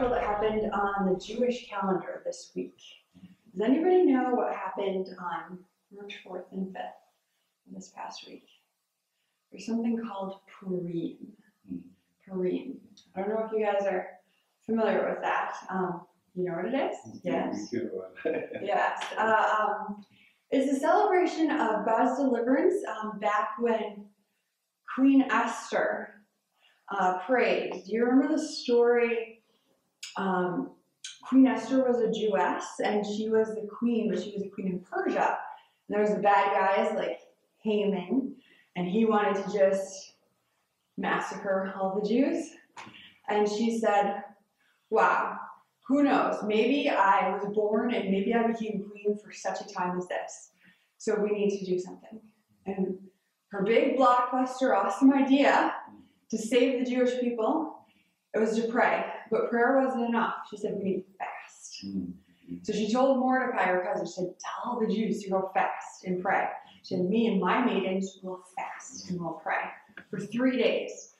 supernatural that happened on the Jewish calendar this week. Does anybody know what happened on March 4th and 5th this past week? There's something called Purim. Purim. I don't know if you guys are familiar with that. You know what it is? Yes. Yes. It's a celebration of God's deliverance back when Queen Esther prayed. Do you remember the story? Queen Esther was a Jewess, and she was the queen, but she was a queen in Persia. And there was the bad guys like Haman, and he wanted to just massacre all the Jews. And she said, wow, who knows? Maybe I was born and maybe I became queen for such a time as this. So we need to do something. And her big blockbuster awesome idea to save the Jewish people, it was to pray. But prayer wasn't enough. She said, we need to fast. So she told Mordecai, her cousin, she said, tell the Jews to go fast and pray. She said, me and my maidens will fast and we'll pray for 3 days.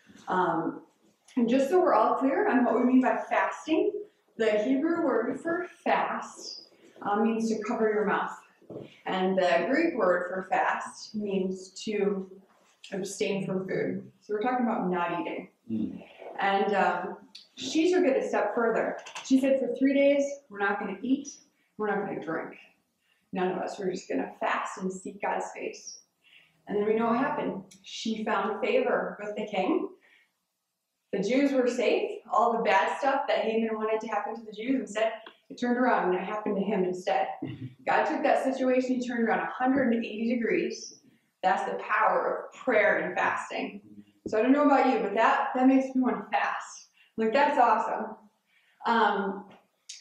And just so we're all clear on what we mean by fasting, the Hebrew word for fast means to cover your mouth. And the Greek word for fast means to abstain from food. So we're talking about not eating. And she took it a step further. She said for 3 days, we're not going to eat, we're not going to drink. None of us. We're just going to fast and seek God's face. And then we know what happened. She found favor with the king. The Jews were safe. All the bad stuff that Haman wanted to happen to the Jews, instead, it turned around and it happened to him instead. God took that situation, he turned around 180 degrees. That's the power of prayer and fasting. So I don't know about you, but that makes me want to fast. Like, that's awesome.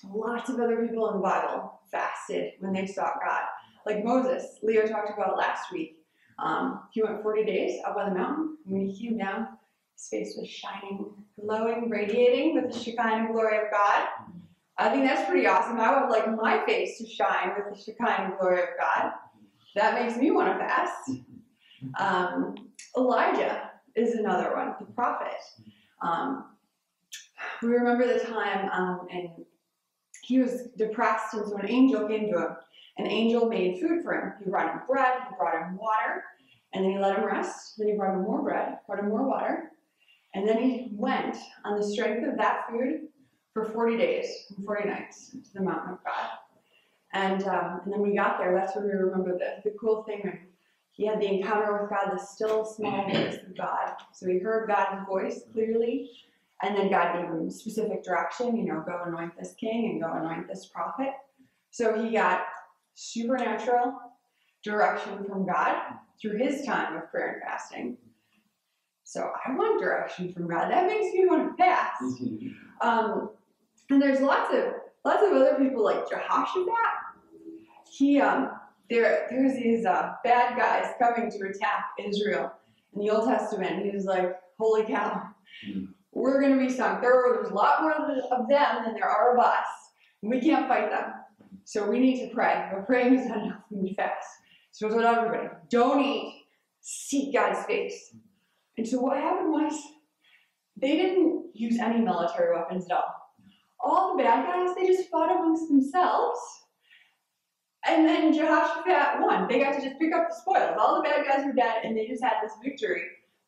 Lots of other people in the Bible fasted when they sought God. Like Moses, Leo talked about last week. He went 40 days up on the mountain, and when he came down, his face was shining, glowing, radiating with the Shekinah glory of God. I think that's pretty awesome. I would like my face to shine with the Shekinah glory of God. That makes me want to fast. Elijah is another one, the prophet. We remember the time, and he was depressed, and so an angel came to him. An angel made food for him. He brought him bread, he brought him water, and then he let him rest. Then he brought him more bread, brought him more water, and then he went on the strength of that food for 40 days and 40 nights to the mountain of God. And then when we got there, that's when we remember the cool thing when he had the encounter with God, the still small voice of God. So he heard God's voice clearly, and then God gave him specific direction, go anoint this king and go anoint this prophet. So he got supernatural direction from God through his time of prayer and fasting. So I want direction from God. That makes me want to fast. And there's lots of other people like Jehoshaphat. There's these bad guys coming to attack Israel in the Old Testament. He was like, holy cow, we're going to be sunk. There's a lot more of them than there are of us, and we can't fight them. So we need to pray. But praying is not enough. We need to fast. So I told everybody, don't eat. Seek God's face. And so what happened was, they didn't use any military weapons at all. All the bad guys, they just fought amongst themselves. And then Jehoshaphat won. They got to just pick up the spoils. All the bad guys were dead, and they just had this victory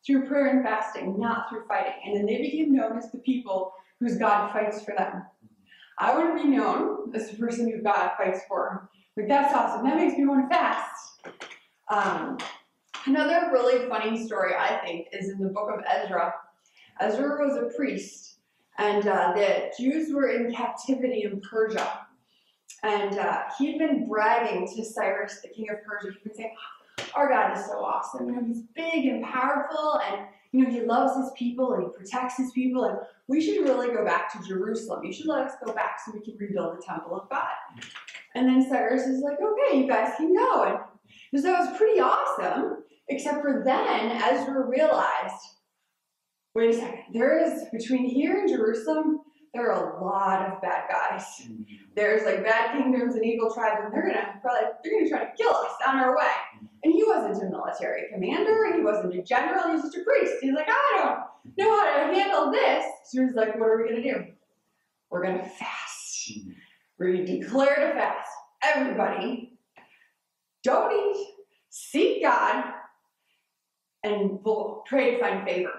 through prayer and fasting, not through fighting. And then they became known as the people whose God fights for them. I want to be known as the person who God fights for. Like, that's awesome. That makes me want to fast. Another really funny story, I think, is in the book of Ezra. Ezra was a priest, and the Jews were in captivity in Persia. And he'd been bragging to Cyrus, the king of Persia. He'd been saying, our God is so awesome. He's big and powerful, and he loves his people, and he protects his people, and we should really go back to Jerusalem. You should let us go back so we can rebuild the temple of God. And then Cyrus is like, okay, you guys can go. And so that was pretty awesome, except for then Ezra realized, wait a second, between here and Jerusalem, there are a lot of bad guys. There's like bad kingdoms and evil tribes, and they're gonna try to kill us on our way. And he wasn't a military commander, he wasn't a general, he was just a priest. He's like, I don't know how to handle this. So he's like, what are we gonna do? we're going to fast. We're going to declare to fast. Everybody, don't eat, seek God, and we'll pray to find favor.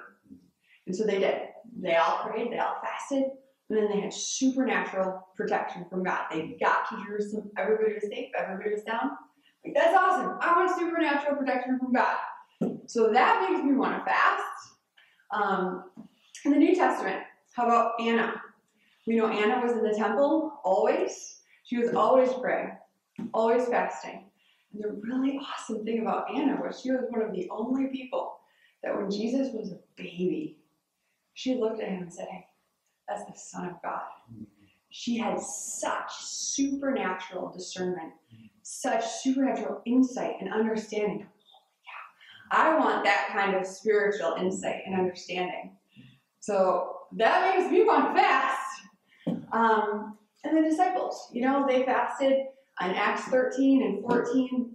And so they did. They all prayed, they all fasted, and then they had supernatural protection from God. They got to Jerusalem, everybody was safe, everybody was down. Like, that's awesome. I want supernatural protection from God. So that makes me want to fast. In the New Testament, how about Anna? We know Anna was in the temple always. She was always praying, always fasting. And the really awesome thing about Anna was she was one of the only people that when Jesus was a baby, she looked at him and said, hey, that's the Son of God. She had such supernatural discernment, such supernatural insight and understanding. Holy cow, I want that kind of spiritual insight and understanding. So that makes me want to fast. And the disciples, they fasted in Acts 13 and 14,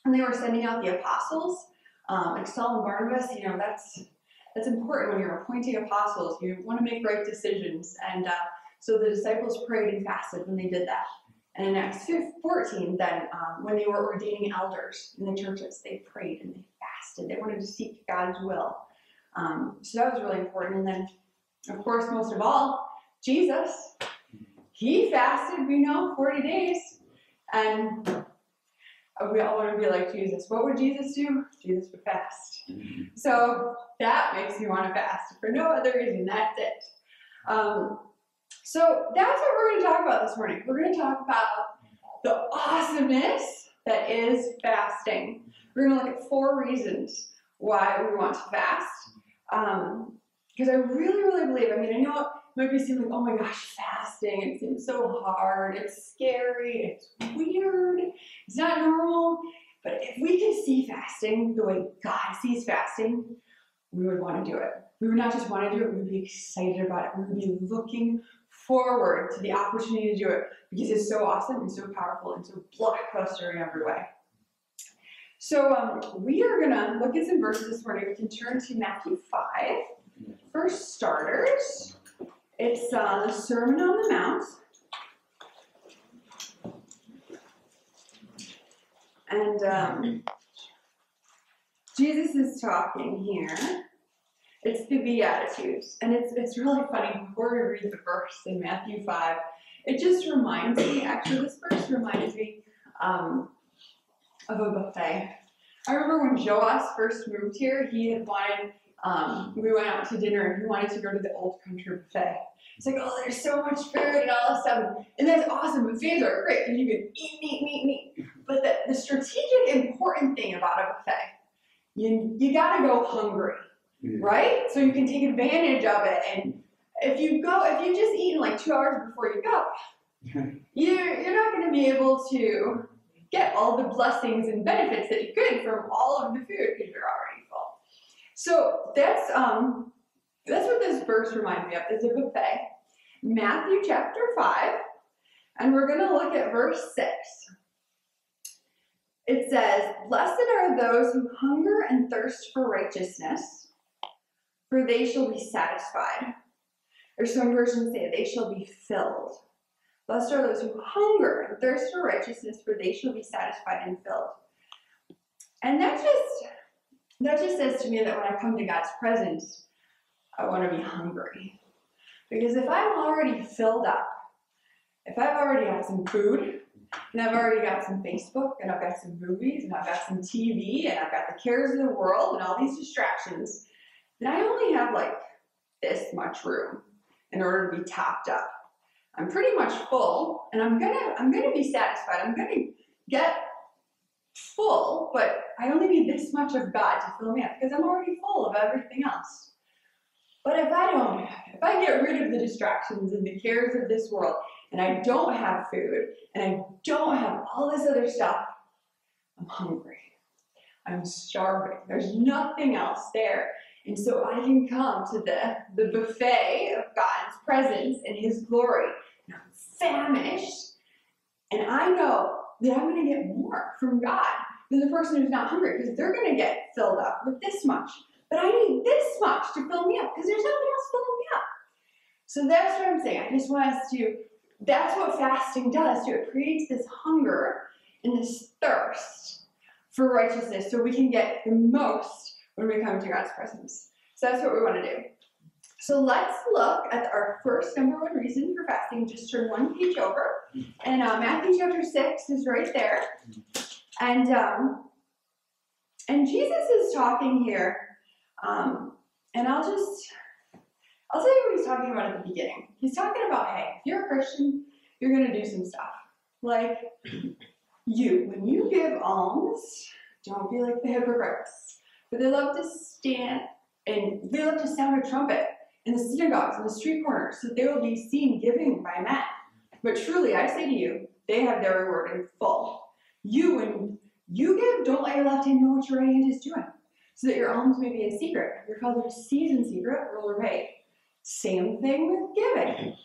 and they were sending out the apostles, like Saul and Barnabas. That's important when you're appointing apostles. You want to make right decisions. And so the disciples prayed and fasted when they did that. And in Acts 14, then, when they were ordaining elders in the churches, they prayed and they fasted. They wanted to seek God's will. So that was really important. And then, of course, most of all, Jesus, he fasted, 40 days. And we all want to be like Jesus. What would Jesus do? Jesus would fast. So that makes me want to fast. For no other reason, that's it. So that's what we're going to talk about this morning. We're going to talk about the awesomeness that is fasting. We're going to look at 4 reasons why we want to fast. Because I really, really believe, I know it might be seeming like, oh my gosh, fasting, it seems so hard, it's scary, it's weird, it's not normal. But if we can see fasting the way God sees fasting, we would want to do it. We would not just want to do it, we would be excited about it. We would be looking forward to the opportunity to do it because it's so awesome and so powerful and so blockbuster in every way. So we are going to look at some verses this morning. We can turn to Matthew 5. For starters, it's the Sermon on the Mount. And Jesus is talking here. It's the Beatitudes. And it's really funny. Before we read the verse in Matthew 5, it just reminds me, actually this verse reminds me of a buffet. I remember when Joas first moved here, he had wanted, we went out to dinner and he wanted to go to the Old Country Buffet. It's like, oh, there's so much food and all this stuff. And that's awesome. Buffets are great because you can eat. But the strategic important thing about a buffet, you got to go hungry, right? So you can take advantage of it. And if you just eat in like 2 hours before you go, you're not going to be able to get all the blessings and benefits that you could from all of the food because you're already full. So that's what this verse reminds me of, is a buffet. Matthew chapter 5, and we're going to look at verse 6. It says, "Blessed are those who hunger and thirst for righteousness, for they shall be satisfied." Or some versions say, they shall be filled. Blessed are those who hunger and thirst for righteousness, for they shall be satisfied and filled. And that just says to me that when I come to God's presence, I want to be hungry. Because if I'm already filled up, if I've already got some food, and I've already got some Facebook, and I've got some movies, and I've got some TV, and I've got the cares of the world, and all these distractions, then I only have like this much room in order to be topped up. I'm pretty much full, and I'm gonna be satisfied. I'm gonna get full, but I only need this much of God to fill me up because I'm already full of everything else. But if I get rid of the distractions and the cares of this world, and I don't have food, and I don't have all this other stuff, I'm hungry. I'm starving. There's nothing else there. And so I can come to the buffet of God's presence and His glory, and I'm famished, and I know that I'm going to get more from God than the person who's not hungry, because they're going to get filled up with this much. But I need this much to fill me up, because there's nothing else filling me up. So that's what I'm saying. I just want us to, that's what fasting does too. It creates this hunger and this thirst for righteousness so we can get the most when we come to God's presence. So that's what we want to do. So let's look at our first number one reason for fasting. Just turn one page over. And Matthew chapter 6 is right there. And Jesus is talking here. And I'll tell you what he's talking about at the beginning. He's talking about, hey, if you're a Christian, you're going to do some stuff. Like, when you give alms, don't be like the hypocrites. For they love to stand and they love to sound a trumpet in the synagogues and the street corners, so they will be seen giving by men. But truly, I say to you, they have their reward in full. When you give, don't let your left hand know what your right hand is doing, so that your alms may be in secret. Your Father who sees in secret will repay. Same thing with giving.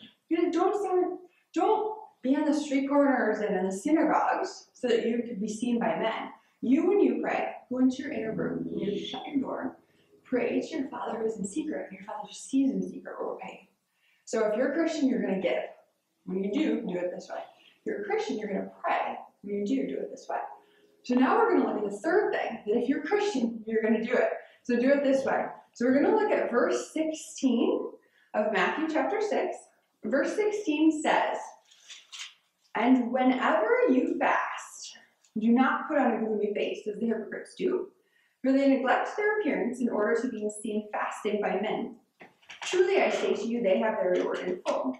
Don't be on the street corners and in the synagogues so that you could be seen by men. When you pray, go into your inner room, and you shut your door, pray to your Father who is in secret, and your Father who sees in secret will repay. So if you're a Christian, you're going to give. When you do it this way. If you're a Christian, you're going to pray. When you do it this way. So now we're going to look at the third thing, that if you're a Christian, you're going to do it. So do it this way. So we're going to look at verse 16 of Matthew chapter 6. Verse 16 says, "And whenever you fast, do not put on a gloomy face as the hypocrites do, for they neglect their appearance in order to be seen fasting by men. Truly I say to you, they have their reward in full.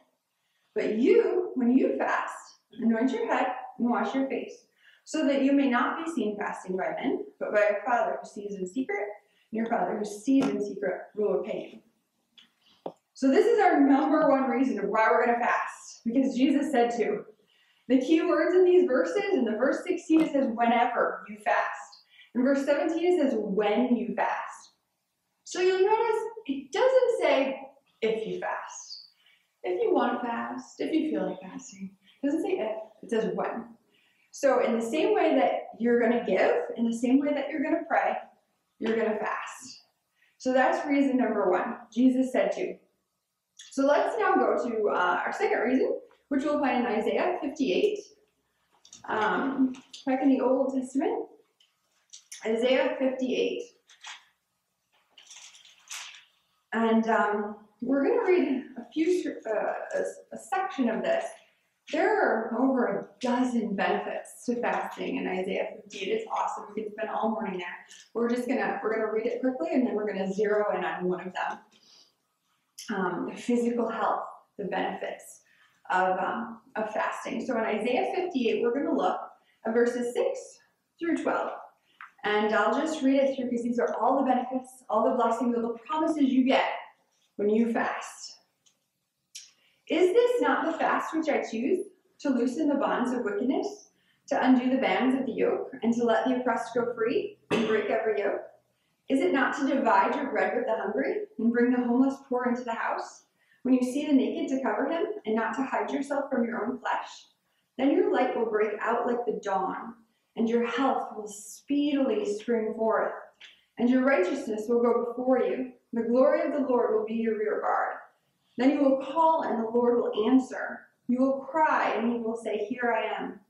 But when you fast, anoint your head and wash your face, so that you may not be seen fasting by men, but by your Father who sees in secret, and your Father who sees in secret will repay you." So this is our number one reason of why we're going to fast, because Jesus said to. The key words in these verses, in the verse 16 it says whenever you fast. In verse 17 it says when you fast. So you'll notice it doesn't say if you fast. If you want to fast, if you feel like fasting. It doesn't say if, it says when. So in the same way that you're going to give, in the same way that you're going to pray, you're going to fast. So that's reason number one. Jesus said to. So let's now go to our second reason, which we'll find in Isaiah 58. Back in the Old Testament. Isaiah 58. And we're going to read a section of this. There are over a dozen benefits to fasting in Isaiah 58. It's awesome. We can spend all morning there. We're gonna read it quickly, and then we're gonna zero in on one of them. The physical health, the benefits of fasting. So in Isaiah 58, we're gonna look at verses 6 through 12. And I'll just read it through because these are all the benefits, all the blessings, all the promises you get when you fast. "Is this not the fast which I choose, to loosen the bonds of wickedness, to undo the bands of the yoke, and to let the oppressed go free, and break every yoke? Is it not to divide your bread with the hungry, and bring the homeless poor into the house? When you see the naked, to cover him, and not to hide yourself from your own flesh? Then your light will break out like the dawn, and your health will speedily spring forth, and your righteousness will go before you. The glory of the Lord will be your rear guard. Then you will call, and the Lord will answer. You will cry, and he will say, 'Here I am.'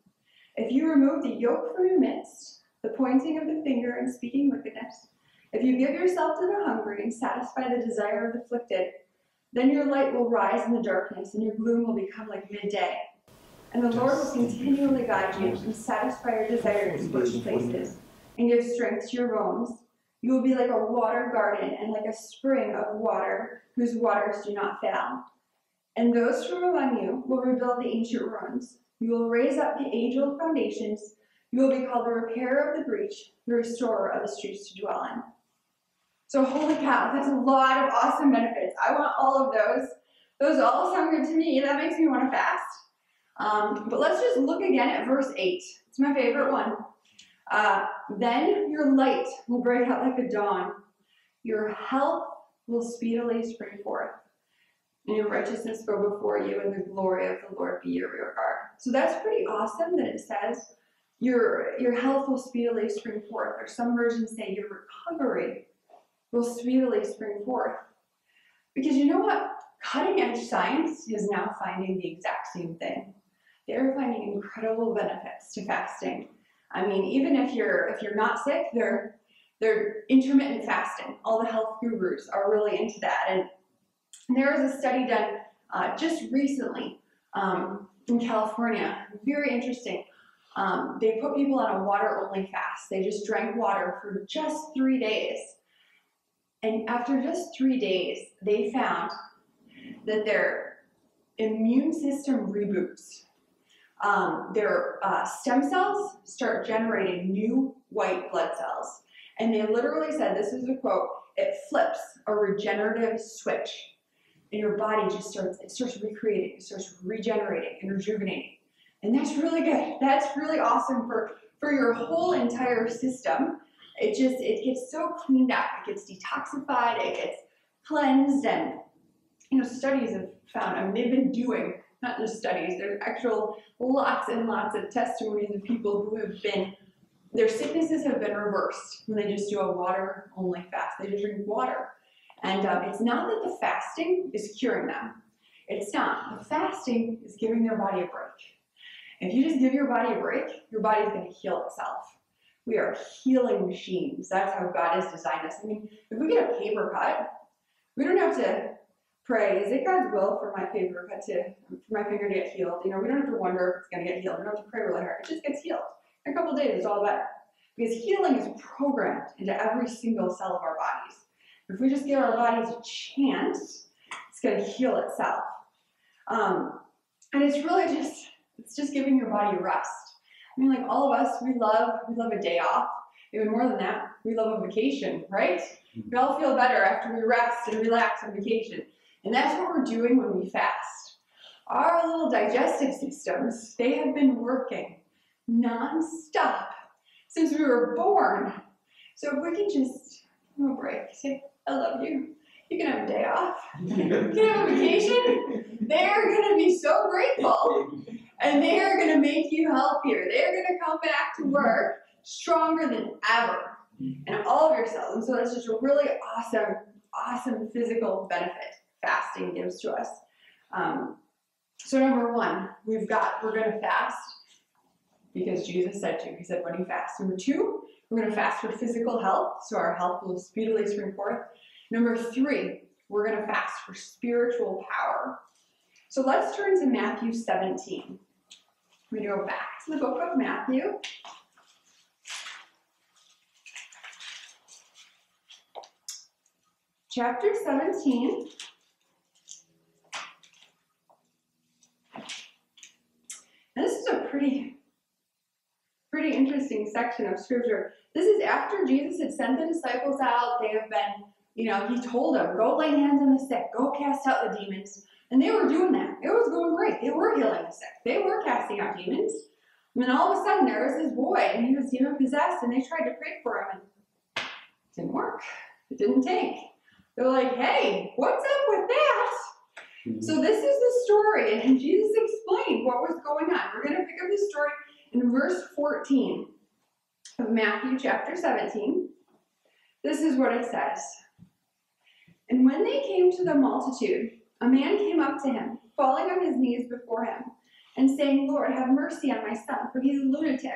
If you remove the yoke from your midst, the pointing of the finger and speaking wickedness, if you give yourself to the hungry and satisfy the desire of the afflicted, then your light will rise in the darkness, and your gloom will become like midday. And the Lord will continually guide you and satisfy your desire in scorched places, and give strength to your bones. You will be like a water garden and like a spring of water whose waters do not fail. And those from among you will rebuild the ancient ruins. You will raise up the age-old foundations. You will be called the repairer of the breach, the restorer of the streets to dwell in." So holy cow, that's a lot of awesome benefits. I want all of those. Those all sound good to me. That makes me want to fast. But let's just look again at verse 8. It's my favorite one. "Then your light will break out like the dawn. Your health will speedily spring forth, and your righteousness go before you, and the glory of the Lord be your rear guard." So that's pretty awesome that it says your health will speedily spring forth. Or some versions say your recovery will speedily spring forth. Because you know what? cutting edge science is now finding the exact same thing. They're finding incredible benefits to fasting. I mean, even if you're not sick, they're intermittent fasting. All the health gurus are really into that. And there was a study done just recently in California, very interesting. They put people on a water-only fast. They just drank water for just 3 days. And after just 3 days, they found that their immune system reboots. Their stem cells start generating new white blood cells. And they literally said, this is a quote, it flips a regenerative switch. And your body just starts recreating, it starts regenerating and rejuvenating. And that's really good. That's really awesome for your whole entire system. It gets so cleaned up, it gets detoxified, it gets cleansed, and studies have found, I mean, they've been doing, not just studies, there's actual lots and lots of testimonies of people who have been, their sicknesses have been reversed when they just do a water-only fast. They just drink water. And it's not that the fasting is curing them. It's not. The fasting is giving their body a break. If you just give your body a break, your body's going to heal itself. We are healing machines. That's how God has designed us. I mean, if we get a paper cut, we don't have to pray, is it God's will for my finger to get healed? We don't have to wonder if it's going to get healed. We don't have to pray really hard. It just gets healed. In a couple of days, it's all better. Because healing is programmed into every single cell of our bodies. If we just give our bodies a chance, it's going to heal itself. And it's really just giving your body rest. I mean, like all of us, we love a day off. Even more than that, we love a vacation, right? We all feel better after we rest and relax on vacation. And that's what we're doing when we fast. Our little digestive systems, they have been working non-stop since we were born. So if we can just have a break, say, I love you. You can have a day off. You can have a vacation. They're going to be so grateful. And they are going to make you healthier. They're going to come back to work stronger than ever in all of your cells. And so that's just a really awesome physical benefit fasting gives to us. So number one, we're going to fast because Jesus said to. He said, when you fast. Number two, we're going to fast for physical health, so our health will speedily spring forth. Number three, we're going to fast for spiritual power. So let's turn to Matthew 17. We're going to go back to the book of Matthew. Chapter 17. And this is a pretty interesting section of scripture. This is after Jesus had sent the disciples out. They have been, he told them, go lay hands on the sick, go cast out the demons. And they were doing that. It was going great. They were healing the sick. They were casting out demons. And then all of a sudden there was this boy and he was demon possessed and they tried to pray for him and it didn't work. It didn't take. They're like, hey, what's up with that? So this is the story, and Jesus explained what was going on. We're going to pick up the story in verse 14 of Matthew chapter 17. This is what it says. And when they came to the multitude, a man came up to him, falling on his knees before him, and saying, Lord, have mercy on my son, for he's a lunatic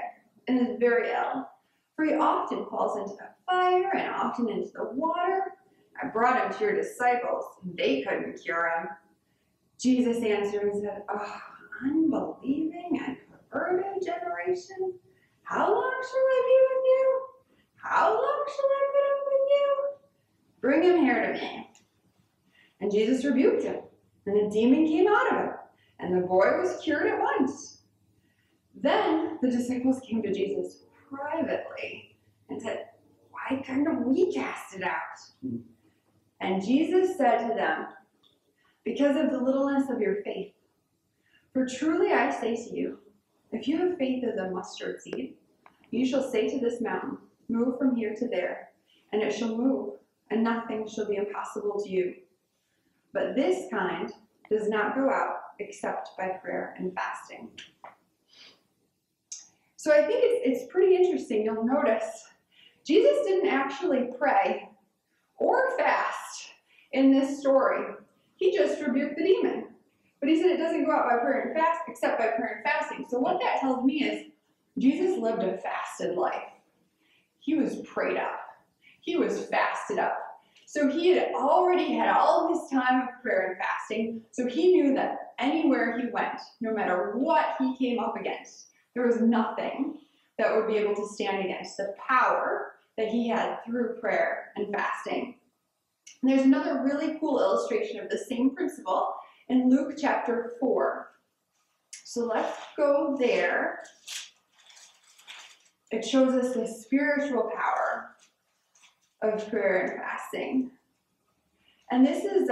and is very ill. For he often falls into the fire and often into the water. I brought him to your disciples, and they couldn't cure him. Jesus answered and said, oh, unbelieving and perverted generation, how long shall I be with you? How long shall I put up with you? Bring him here to me. And Jesus rebuked him, and the demon came out of him, and the boy was cured at once. Then the disciples came to Jesus privately and said, why couldn't we cast it out? And Jesus said to them, because of the littleness of your faith. For truly I say to you, if you have faith as a mustard seed, you shall say to this mountain, move from here to there, and it shall move, and nothing shall be impossible to you. But this kind does not go out except by prayer and fasting. So I think it's pretty interesting. You'll notice Jesus didn't actually pray or fast in this story. He just rebuked the demon. But he said it doesn't go out by prayer and fast, except by prayer and fasting. So what that tells me is Jesus lived a fasted life. He was prayed up. He was fasted up. So he had already had all of his time of prayer and fasting. So he knew that anywhere he went, no matter what he came up against, there was nothing that would be able to stand against the power that he had through prayer and fasting. And there's another really cool illustration of the same principle in Luke chapter 4. So let's go there. It shows us the spiritual power of prayer and fasting. And this is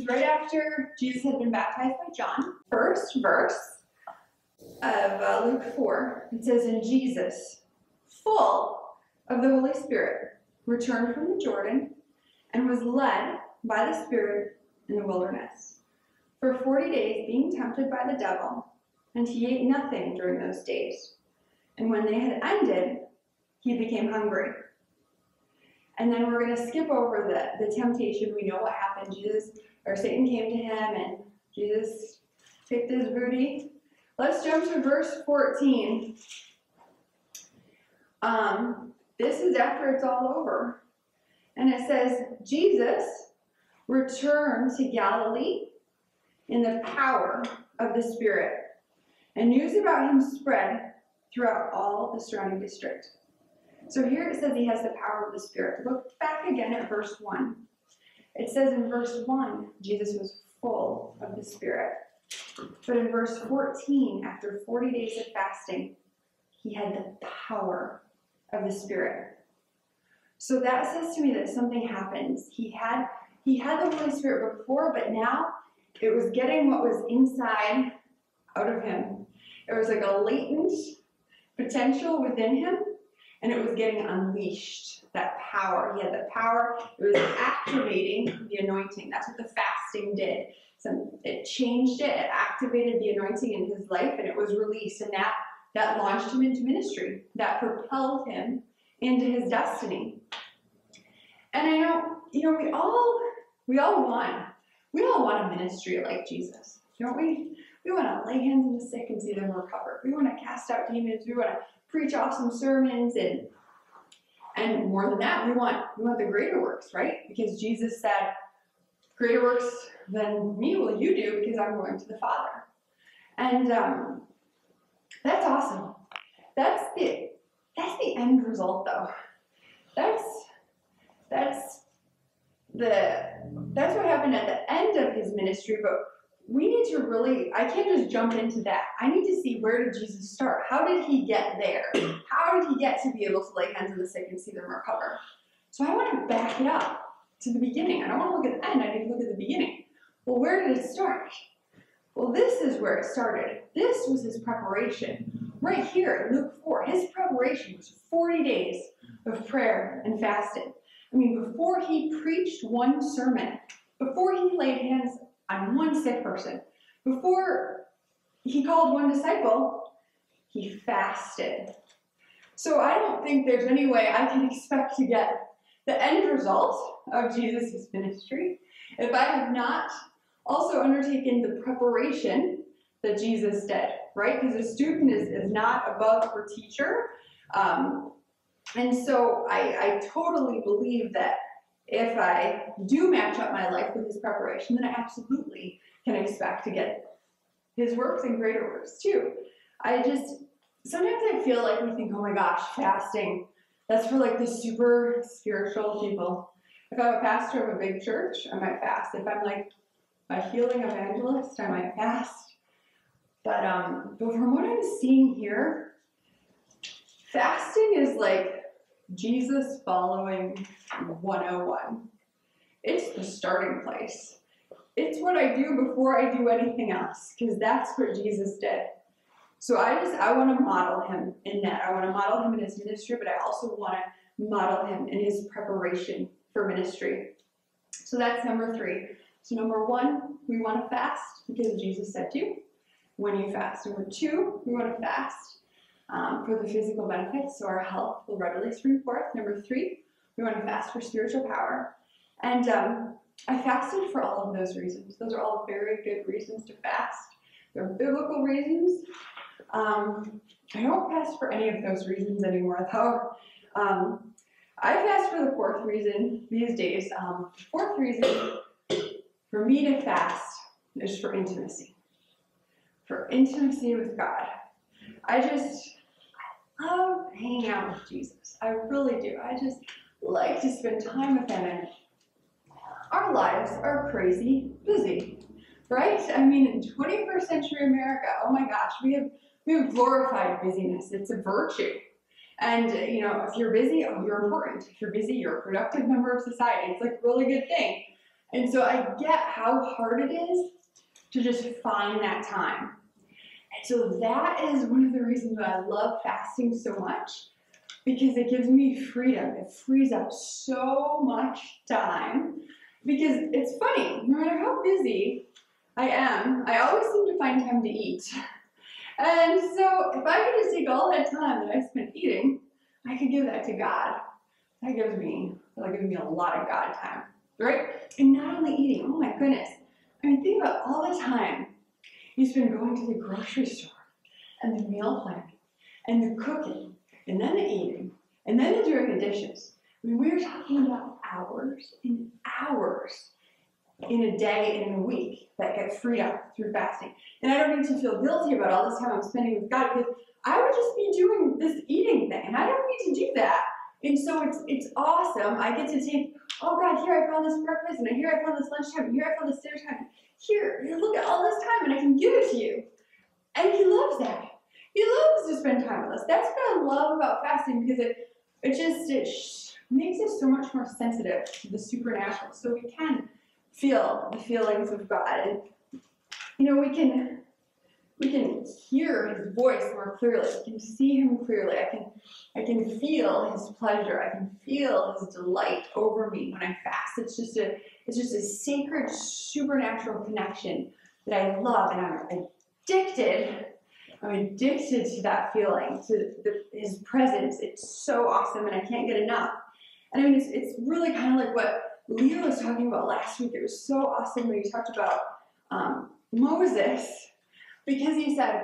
right after Jesus had been baptized by John. First verse of Luke 4. It says, "And Jesus, full of the Holy Spirit, returned from the Jordan and was led by the Spirit in the wilderness for 40 days, being tempted by the devil. And he ate nothing during those days. And when they had ended, he became hungry." And then we're going to skip over the temptation. We know what happened. Satan came to him and Jesus kicked his booty. Let's jump to verse 14. This is after it's all over. And it says, "Jesus returned to Galilee in the power of the Spirit, and news about him spread throughout all the surrounding district." So here it says he has the power of the Spirit. Look back again at verse 1. It says in verse 1, Jesus was full of the Spirit. But in verse 14, after 40 days of fasting, he had the power of the Spirit. So that says to me that something happens. He had the Holy Spirit before, but now it was getting what was inside out of him. It was like a latent potential within him, and it was getting unleashed, that power. He had the power. It was activating the anointing. That's what the fasting did. So it changed it. It activated the anointing in his life, and it was released. And that launched him into ministry. That propelled him into his destiny. And I know, we all want a ministry like Jesus, don't we? We want to lay hands on the sick and see them recover. We want to cast out demons. We want to preach awesome sermons, and more than that, we want the greater works, right? Because Jesus said, "Greater works than me will you do, because I'm going to the Father." And that's awesome. That's the end result, though. That's what happened at the end of his ministry, but we need to I can't just jump into that. I need to see, where did Jesus start? How did he get there? How did he get to be able to lay hands on the sick and see them recover? So I want to back it up to the beginning. I don't want to look at the end. I need to look at the beginning. Well, where did it start? Well, this is where it started. This was his preparation. Right here in Luke 4, his preparation was 40 days of prayer and fasting. I mean, before he preached one sermon, before he laid hands on one sick person, before he called one disciple, he fasted. So I don't think there's any way I can expect to get the end result of Jesus' ministry if I have not also undertaken the preparation that Jesus did, right? Because a student is not above her teacher. And so I totally believe that if I do match up my life with his preparation, then I absolutely can expect to get his works and greater works too. Sometimes I feel like we think, oh my gosh, fasting, that's for like the super spiritual people. If I'm a pastor of a big church, I might fast. If I'm like a healing evangelist, I might fast. But from what I'm seeing here, fasting is like Jesus following 101. It's the starting place. It's what I do before I do anything else, because that's what Jesus did. So I want to model him in that. I want to model him in his ministry, but I also want to model him in his preparation for ministry. So that's number 3. So number 1, we want to fast because Jesus said to when you fast. Number 2, we want to fast for the physical benefits, so our health will readily spring forth. Number 3, we want to fast for spiritual power. And I fasted for all of those reasons. Those are all very good reasons to fast. They're biblical reasons. I don't fast for any of those reasons anymore, though. I fast for the fourth reason these days. The fourth reason for me to fast is for intimacy. For intimacy with God. I love hanging out with Jesus. I really do. I just like to spend time with him. And our lives are crazy busy, right? I mean, in 21st century America, oh my gosh, we have glorified busyness. It's a virtue. And, you know, if you're busy, oh, you're important. If you're busy, you're a productive member of society. It's like a really good thing. And so I get how hard it is to just find that time. And so that is one of the reasons that I love fasting so much, because it gives me freedom. It frees up so much time. Because it's funny, no matter how busy I am, I always seem to find time to eat. And so if I could just take all that time that I spent eating, I could give that to God. That gives me a lot of God time, right? And not only eating, oh my goodness. I mean, think about all the time you spend going to the grocery store and the meal planning and the cooking and then the eating and then the doing the dishes. I mean, we're talking about hours and hours in a day and in a week that get freed up through fasting. And I don't need to feel guilty about all this time I'm spending with God, because I would just be doing this eating thing, and I don't need to do that. And so it's awesome. I get to take, oh God, here I found this breakfast, and here I found this lunchtime, and here I found this dinner time. Here, look at all this time, and I can give it to you. And he loves that. He loves to spend time with us. That's what I love about fasting, because it makes us so much more sensitive to the supernatural, so we can feel the feelings of God. And, you know, we can hear his voice more clearly. We can see him clearly. I can feel his pleasure. I can feel his delight over me when I fast. It's just a sacred, supernatural connection that I love, and I'm addicted to that feeling, to his presence. It's so awesome, and I can't get enough. And I mean, it's really kind of like what Leo was talking about last week. It was so awesome when he talked about Moses, because he said,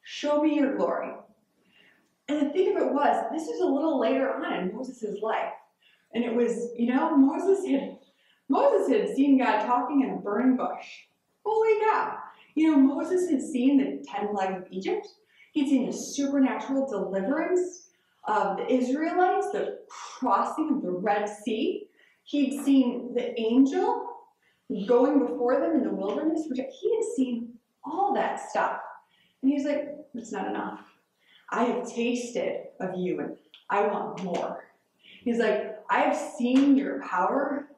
show me your glory. And the thing of it was, this was a little later on in Moses' life. And it was, you know, Moses had seen God talking in a burning bush. Holy cow. You know, Moses had seen the 10 plagues of Egypt. He'd seen the supernatural deliverance of the Israelites, the crossing of the Red Sea. He'd seen the angel going before them in the wilderness, which he had seen all that stuff. And he's like, it's not enough. I have tasted of you, and I want more. He's like, I have seen your power,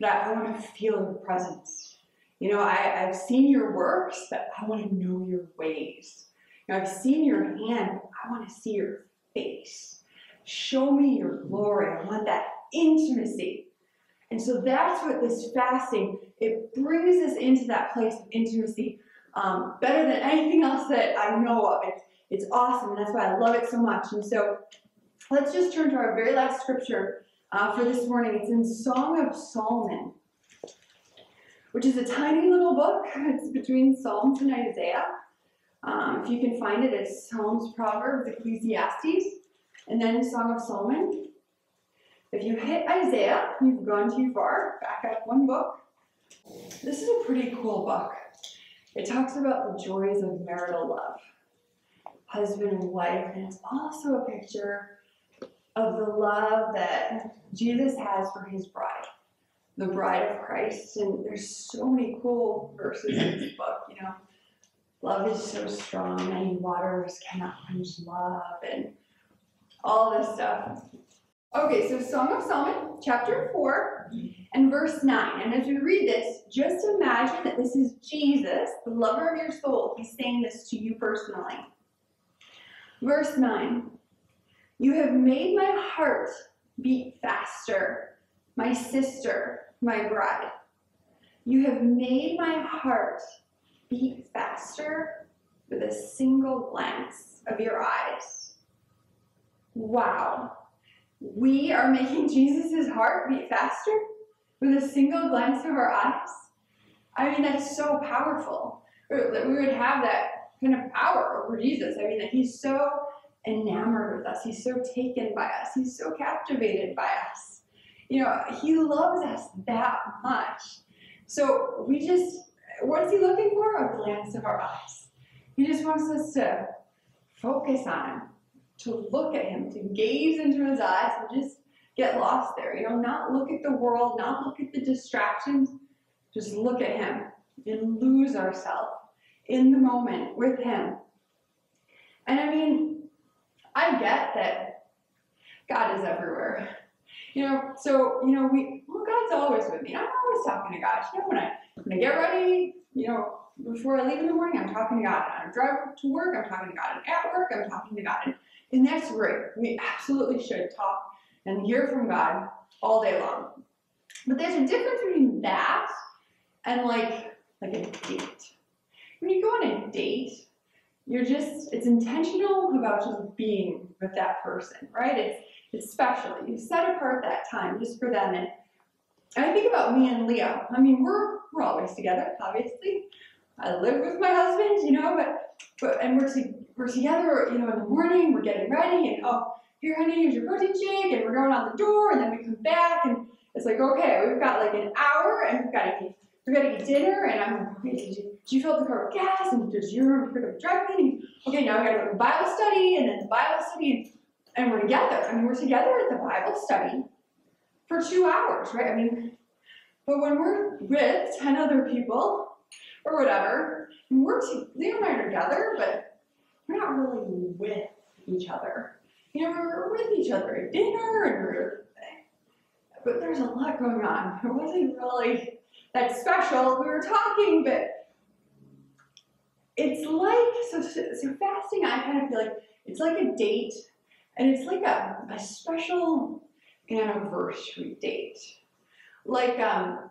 but I want to feel your presence. You know, I've seen your works, but I want to know your ways. You know, I've seen your hand, but I want to see your face. Show me your glory. I want that intimacy. And so that's what this fasting, it brings us into that place of intimacy better than anything else that I know of. It's awesome, and that's why I love it so much. And so let's just turn to our very last scripture for this morning. It's in Song of Solomon, which is a tiny little book. It's between Psalms and Isaiah. If you can find it, it's Psalms, Proverbs, Ecclesiastes, and then Song of Solomon. If you hit Isaiah, you've gone too far. Back up one book. This is a pretty cool book. It talks about the joys of marital love, husband and wife, and it's also a picture of the love that Jesus has for his bride, the bride of Christ. And there's so many cool verses in this book, you know. Love is so strong, many waters cannot quench love, and all this stuff. Okay, so Song of Solomon, chapter 4, and verse 9. And as we read this, just imagine that this is Jesus, the lover of your soul. He's saying this to you personally. Verse 9. You have made my heart beat faster, my sister, my bride. You have made my heart beat faster with a single glance of your eyes. Wow. We are making Jesus' heart beat faster? with a single glance of our eyes. I mean, that's so powerful. That we would have that kind of power over Jesus. I mean, that he's so enamored with us. He's so taken by us. He's so captivated by us. You know, he loves us that much. So what is he looking for? A glance of our eyes. He just wants us to focus on him, to look at him, to gaze into his eyes and just get lost there. You know, not look at the world, not look at the distractions, just look at him and lose ourselves in the moment with him. And I mean, I get that God is everywhere. You know, so, you know, God's always with me. I'm always talking to God. You know, when I get ready, you know, before I leave in the morning, I'm talking to God. And I drive to work, I'm talking to God. And at work, I'm talking to God. And that's great. We absolutely should talk and hear from God all day long. But there's a difference between that and like a date. When you go on a date, it's intentional about just being with that person, right? It's special. You set apart that time just for them. And I think about me and Leo. I mean, we're always together, obviously. I live with my husband, you know, and we're together, you know, in the morning, we're getting ready, and oh, here, honey, here's your protein shake, and we're going out the door, and then we come back, and it's like, okay, we've got like an hour, and we've got to eat dinner, and I'm like, okay, did you fill up the car with gas, and did you remember to pick up the dry cleaning? Okay, now we got to go to Bible study, and then the Bible study, and we're together. I mean, we're together at the Bible study for 2 hours, right? I mean, but when we're with 10 other people, or whatever, and Leo and I are together, but we're not really with each other. You know, we're with each other at dinner, but there's a lot going on. It wasn't really that special. We were talking, but it's like, so fasting, I kind of feel like it's like a date, and it's like a special anniversary date. Like, I'll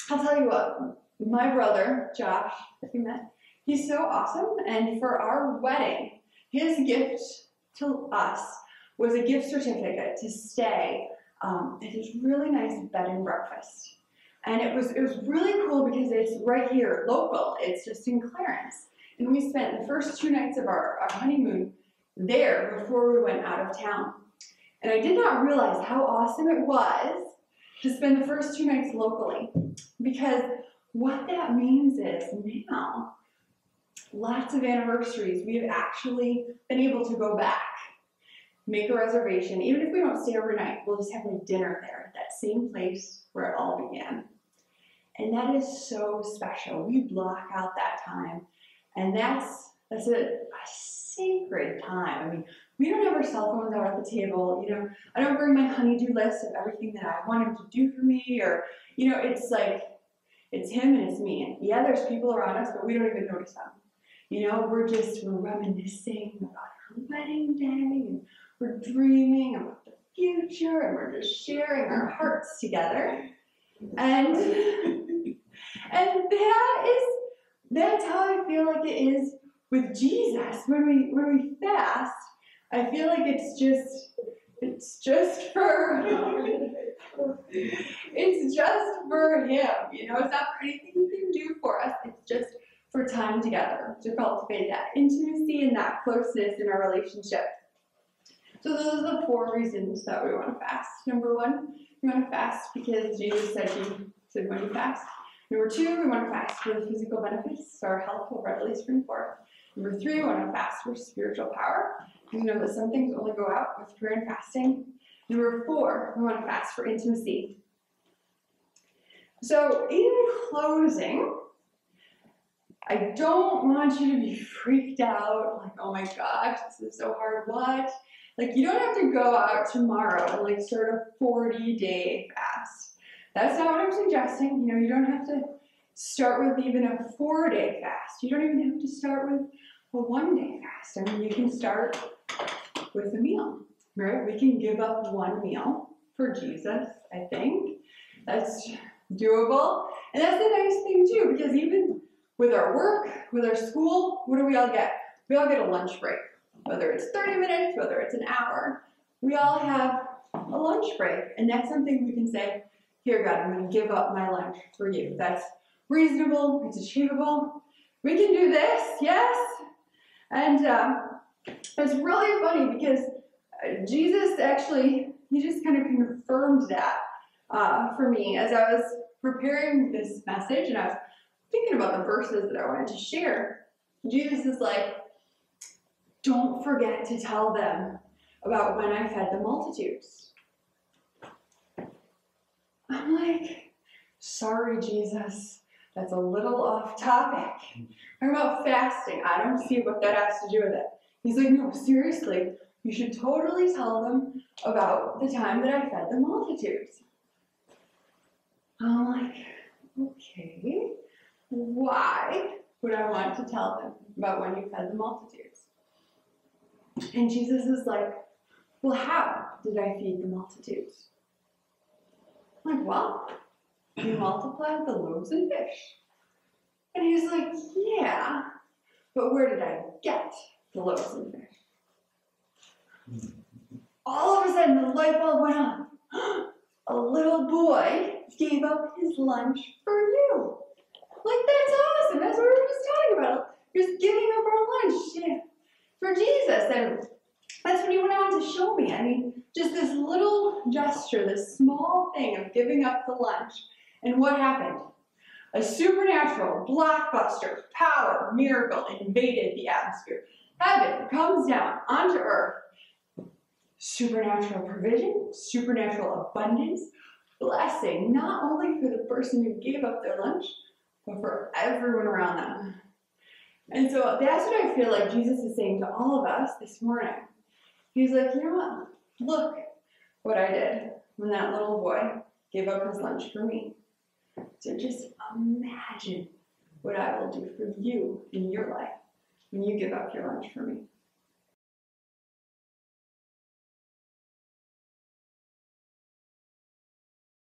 tell you what, my brother, Josh, that we met, he's so awesome, and for our wedding, his gift to us was a gift certificate to stay at his really nice bed and breakfast. And it was really cool because it's right here, local. It's just in Clarence. And we spent the first 2 nights of our honeymoon there before we went out of town. And I did not realize how awesome it was to spend the first 2 nights locally, because what that means is now, lots of anniversaries, we've actually been able to go back, make a reservation. Even if we don't stay overnight, we'll just have a dinner there at that same place where it all began. And that is so special. We block out that time. And that's a sacred time. I mean, we don't have our cell phones out at the table. You know, I don't bring my honeydew list of everything that I want him to do for me, or, you know, it's like, it's him and it's me. And yeah, there's people around us, but we don't even notice them. You know, we're reminiscing about our wedding day, and we're dreaming about the future, and we're just sharing our hearts together. And that's how I feel like it is with Jesus. When we fast, I feel like it's just for it's just for him. You know, it's not for anything he can do for us. It's just for time together to cultivate that intimacy and that closeness in our relationship. So those are the 4 reasons that we want to fast. Number 1, we want to fast because Jesus said when you fast. Number 2, we want to fast for the physical benefits, so our health will readily spring forth. Number 3, we want to fast for spiritual power. You know that some things only go out with prayer and fasting. Number 4, we want to fast for intimacy. So in closing, I don't want you to be freaked out, like, oh my gosh, this is so hard, what? Like, you don't have to go out tomorrow and like start a 40-day fast. That's not what I'm suggesting. You know, you don't have to start with even a 4-day fast. You don't even have to start with a 1-day fast. I mean, you can start with a meal, right? We can give up 1 meal for Jesus, I think. That's doable. And that's the nice thing too, because even with our work, with our school, what do we all get? We all get a lunch break. Whether it's 30 minutes, whether it's an hour, we all have a lunch break. And that's something we can say, here, God, I'm going to give up my lunch for you. That's reasonable. It's achievable. We can do this, yes? And it's really funny because Jesus actually, he just kind of confirmed that for me as I was preparing this message and I was thinking about the verses that I wanted to share. Jesus is like, don't forget to tell them about when I fed the multitudes. I'm like, sorry, Jesus, that's a little off topic. Talking about fasting, I don't see what that has to do with it. He's like, no, seriously, you should totally tell them about the time that I fed the multitudes. I'm like, okay, why would I want to tell them about when you fed the multitudes? And Jesus is like, well, how did I feed the multitudes? I'm like, well, you multiplied the loaves and fish. And he's like, yeah, but where did I get the loaves and fish? All of a sudden, the light bulb went on. A little boy gave up his lunch for you. Like, that's awesome. That's what we were just talking about. Just giving up our lunch for Jesus. And that's what he went on to show me. I mean, just this little gesture, this small thing of giving up the lunch. And what happened? A supernatural, blockbuster, power, miracle invaded the atmosphere. Heaven comes down onto earth. Supernatural provision, supernatural abundance, blessing, not only for the person who gave up their lunch, but for everyone around them. And so that's what I feel like Jesus is saying to all of us this morning. He's like, you know what? Look what I did when that little boy gave up his lunch for me. So just imagine what I will do for you in your life when you give up your lunch for me.